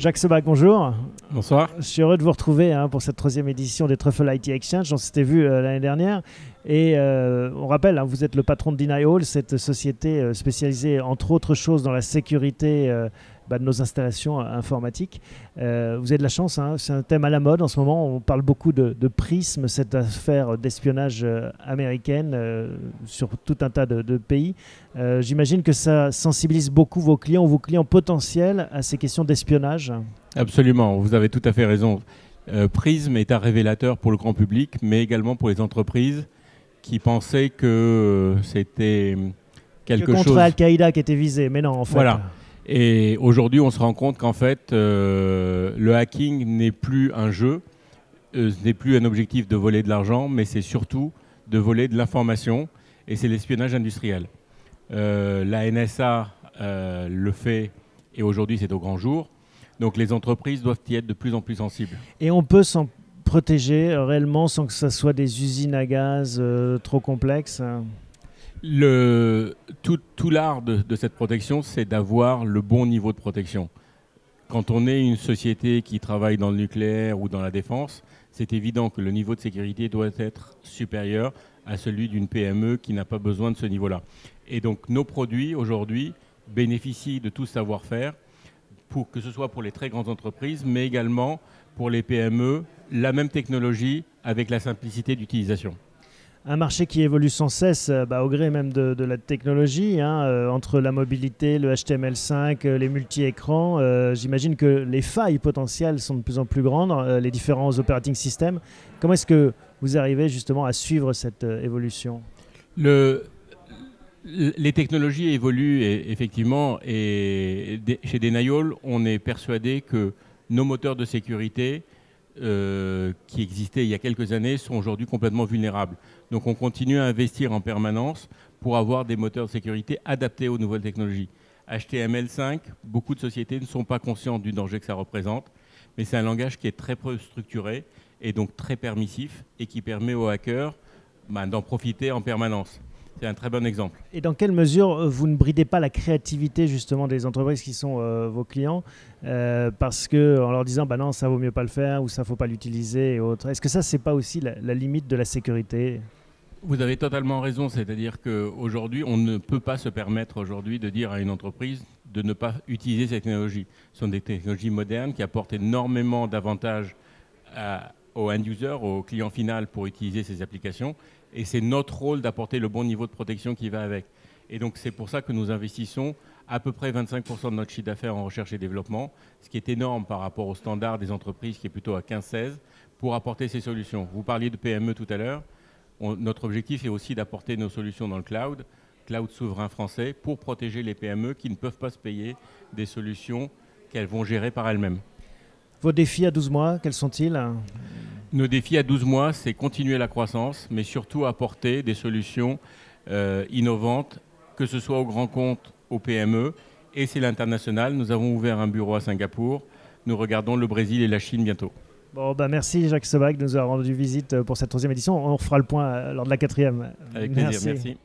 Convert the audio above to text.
Jacques Sebag, bonjour. Bonsoir. Je suis heureux de vous retrouver pour cette troisième édition des Truffle IT Exchange. On s'était vu l'année dernière. Et on rappelle, vous êtes le patron de Denial, cette société spécialisée entre autres choses dans la sécurité de nos installations informatiques. Vous avez de la chance, c'est un thème à la mode en ce moment. On parle beaucoup de Prism, cette affaire d'espionnage américaine sur tout un tas de pays. J'imagine que ça sensibilise beaucoup vos clients ou vos clients potentiels à ces questions d'espionnage. Absolument, vous avez tout à fait raison. Prism est un révélateur pour le grand public, mais également pour les entreprises qui pensaient que c'était quelque chose... Contre Al-Qaïda qui était visé, mais non, en fait... Voilà. Et aujourd'hui, on se rend compte qu'en fait, le hacking n'est plus un jeu, ce n'est plus un objectif de voler de l'argent, mais c'est surtout de voler de l'information, et c'est l'espionnage industriel. La NSA le fait, et aujourd'hui c'est au grand jour, donc les entreprises doivent y être de plus en plus sensibles. Et on peut s'en protéger réellement sans que ça soit des usines à gaz trop complexes? Tout l'art de cette protection, c'est d'avoir le bon niveau de protection. Quand on est une société qui travaille dans le nucléaire ou dans la défense, c'est évident que le niveau de sécurité doit être supérieur à celui d'une PME qui n'a pas besoin de ce niveau-là. Et donc nos produits aujourd'hui bénéficient de tout savoir-faire, que ce soit pour les très grandes entreprises, mais également pour les PME, la même technologie avec la simplicité d'utilisation. Un marché qui évolue sans cesse, au gré même de la technologie, entre la mobilité, le HTML5, les multi-écrans. J'imagine que les failles potentielles sont de plus en plus grandes, les différents operating systems. Comment est-ce que vous arrivez justement à suivre cette évolution ? Les technologies évoluent effectivement, et chez Denial, on est persuadé que nos moteurs de sécurité qui existaient il y a quelques années sont aujourd'hui complètement vulnérables. Donc on continue à investir en permanence pour avoir des moteurs de sécurité adaptés aux nouvelles technologies. HTML5, beaucoup de sociétés ne sont pas conscientes du danger que ça représente, mais c'est un langage qui est très peu structuré et donc très permissif et qui permet aux hackers d'en profiter en permanence. C'est un très bon exemple. Et dans quelle mesure vous ne bridez pas la créativité justement des entreprises qui sont vos clients parce qu'en leur disant non, ça vaut mieux pas le faire ou ça faut pas l'utiliser et autres. Est-ce que ça, c'est pas aussi la limite de la sécurité ? Vous avez totalement raison, c'est-à-dire qu'aujourd'hui, on ne peut pas se permettre aujourd'hui de dire à une entreprise de ne pas utiliser ces technologies. Ce sont des technologies modernes qui apportent énormément d'avantages au end-user, au client final pour utiliser ces applications. Et c'est notre rôle d'apporter le bon niveau de protection qui va avec. Et donc c'est pour ça que nous investissons à peu près 25% de notre chiffre d'affaires en recherche et développement, ce qui est énorme par rapport au standard des entreprises qui est plutôt à 15-16, pour apporter ces solutions. Vous parliez de PME tout à l'heure. Notre objectif est aussi d'apporter nos solutions dans le cloud souverain français, pour protéger les PME qui ne peuvent pas se payer des solutions qu'elles vont gérer par elles-mêmes. Vos défis à 12 mois, quels sont-ils ? Nos défis à 12 mois, c'est continuer la croissance, mais surtout apporter des solutions innovantes, que ce soit aux grands comptes, aux PME, et c'est l'international. Nous avons ouvert un bureau à Singapour. Nous regardons le Brésil et la Chine bientôt. Bon, merci Jacques Sebag de nous avoir rendu visite pour cette troisième édition. On refera le point lors de la quatrième. Avec plaisir, merci.